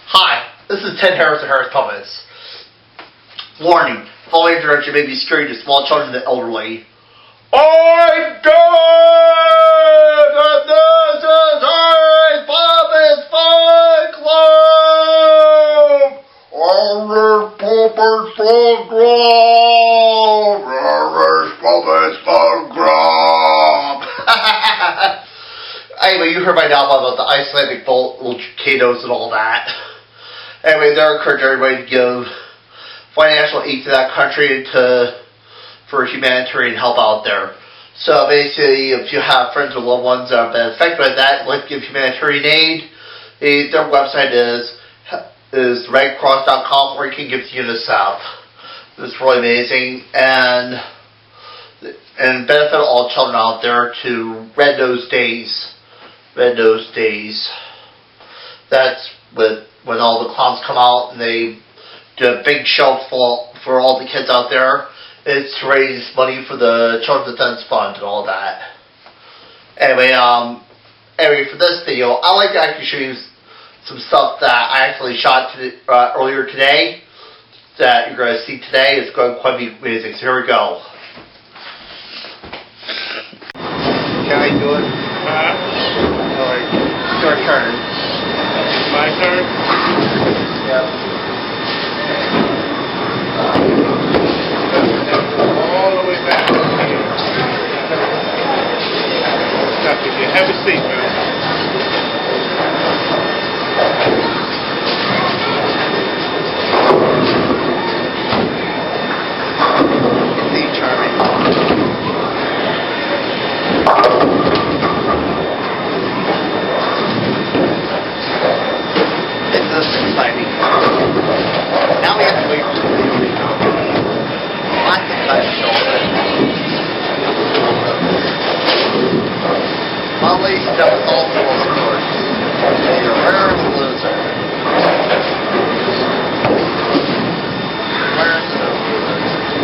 Hi, this is Ted Harris of Harris Puppets. Warning, following direction may be scary to small children and the elderly. I'm dead! And this is Harris Puppets Fun Club! Harris Puppets Fun Club! Harris Puppets Fun Club! Anyway, you heard my now about the Icelandic volcanoes and all that. Anyway, they're encouraging everybody to give financial aid to that country for humanitarian help out there. So basically, if you have friends or loved ones that have been affected by that, like give humanitarian aid, their website is redcross.com, or you can give to UNICEF. It's really amazing and benefit all children out there to Red Nose Days. Red Nose Days. That's when all the clowns come out and they do a big show for all the kids out there. It's to raise money for the Children's Defense Fund and all that. Anyway, for this video, I'd like to actually show you some stuff that I actually shot earlier today that you're going to see today. It's going to quite be amazing. So here we go. Can I do it? Alright, it's your turn. My turn? Yep. All the way back. Have a seat, man. See, charming. It's this exciting. Now we have to wait for the video to come. Lots of time to show it. Molly steps all the most course. You're a rare loser. Rare loser.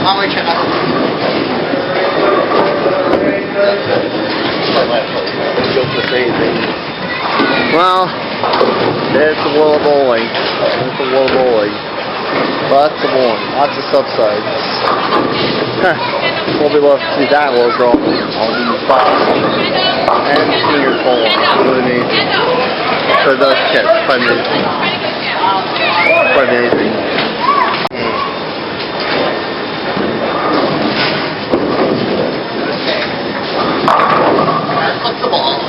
Molly, check out the well, there's the world of bowling. There's the world of bowling. Lots of bowling. Lots of subsides. We'll be left to see that little girl on the spot. And senior bowling. Really amazing. For those kids. Quite amazing. Quite amazing. What's the ball?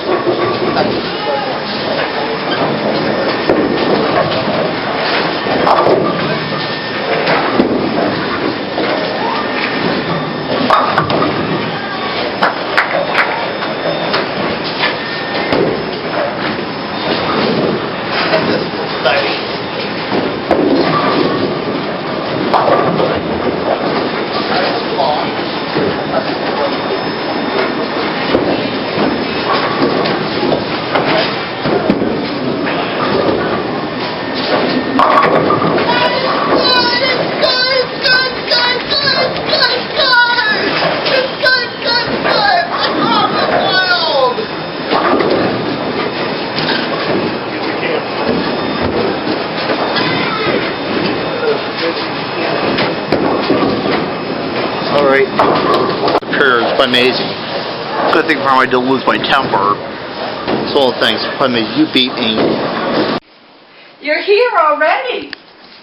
Alright, the prayer is quite amazing. Good thing probably I didn't lose my temper. It's all things. Probably you beat me. You're here already.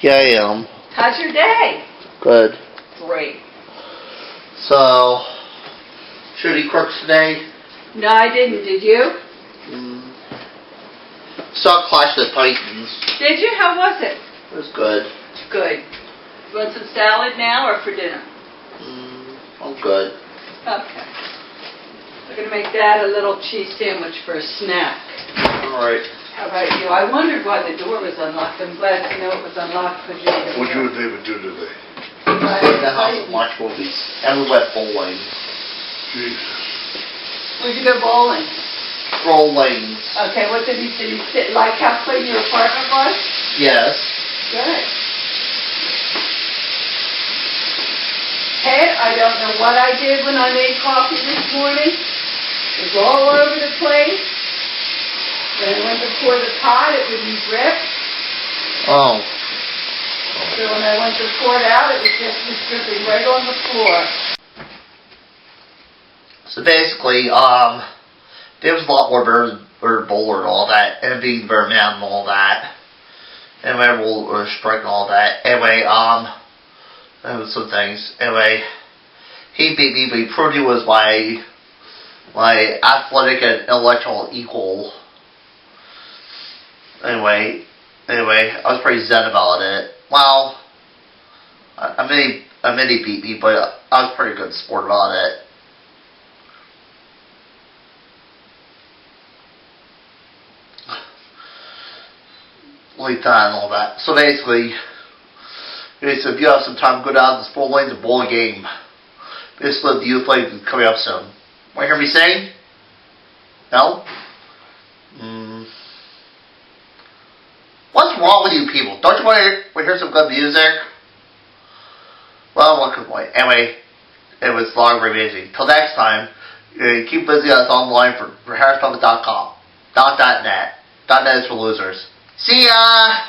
Yeah, I am. How's your day? Good. Great. So, should he crooks today? No, I didn't. Did you? Saw Clash of the Titans. Did you? How was it? It was good. Good. You want some salad now or for dinner? I'm good. Okay. We're going to make that a little cheese sandwich for a snack. Alright. How about you? I wondered why the door was unlocked. I'm glad to know it was unlocked for you. What you and David do today? Stay in the house and watch movies. And we went bowling. Jesus. Where'd you go bowling? Bowling. Okay, what did he say? Like how clean your apartment was? Yes. Good. Ted, I don't know what I did when I made coffee this morning. It was all over the place. When I went to pour the pot, it would be dripped. Oh. So when I went to pour it out, it was just dripping right on the floor. So basically, there was a lot more bird bowler and all that, and being Birdman and all that. Anyway, we'll strike and all that. Anyway, there was some things. Anyway, he beat me, but he proved he was my athletic and intellectual equal. Anyway, I was pretty zen about it. Well, I mean he beat me, but I was pretty good sport about it. Like that and all that. So basically, if you have some time, go down to the sport lanes and bowl a game. Basically, the youth league is coming up soon. Want to hear me sing? No? What's wrong with you people? Don't you want to hear some good music? Well, what could wait? Anyway, it was long and amazing. Till next time, keep visiting us online for harrispublic.com. .net. .net is for losers. See ya!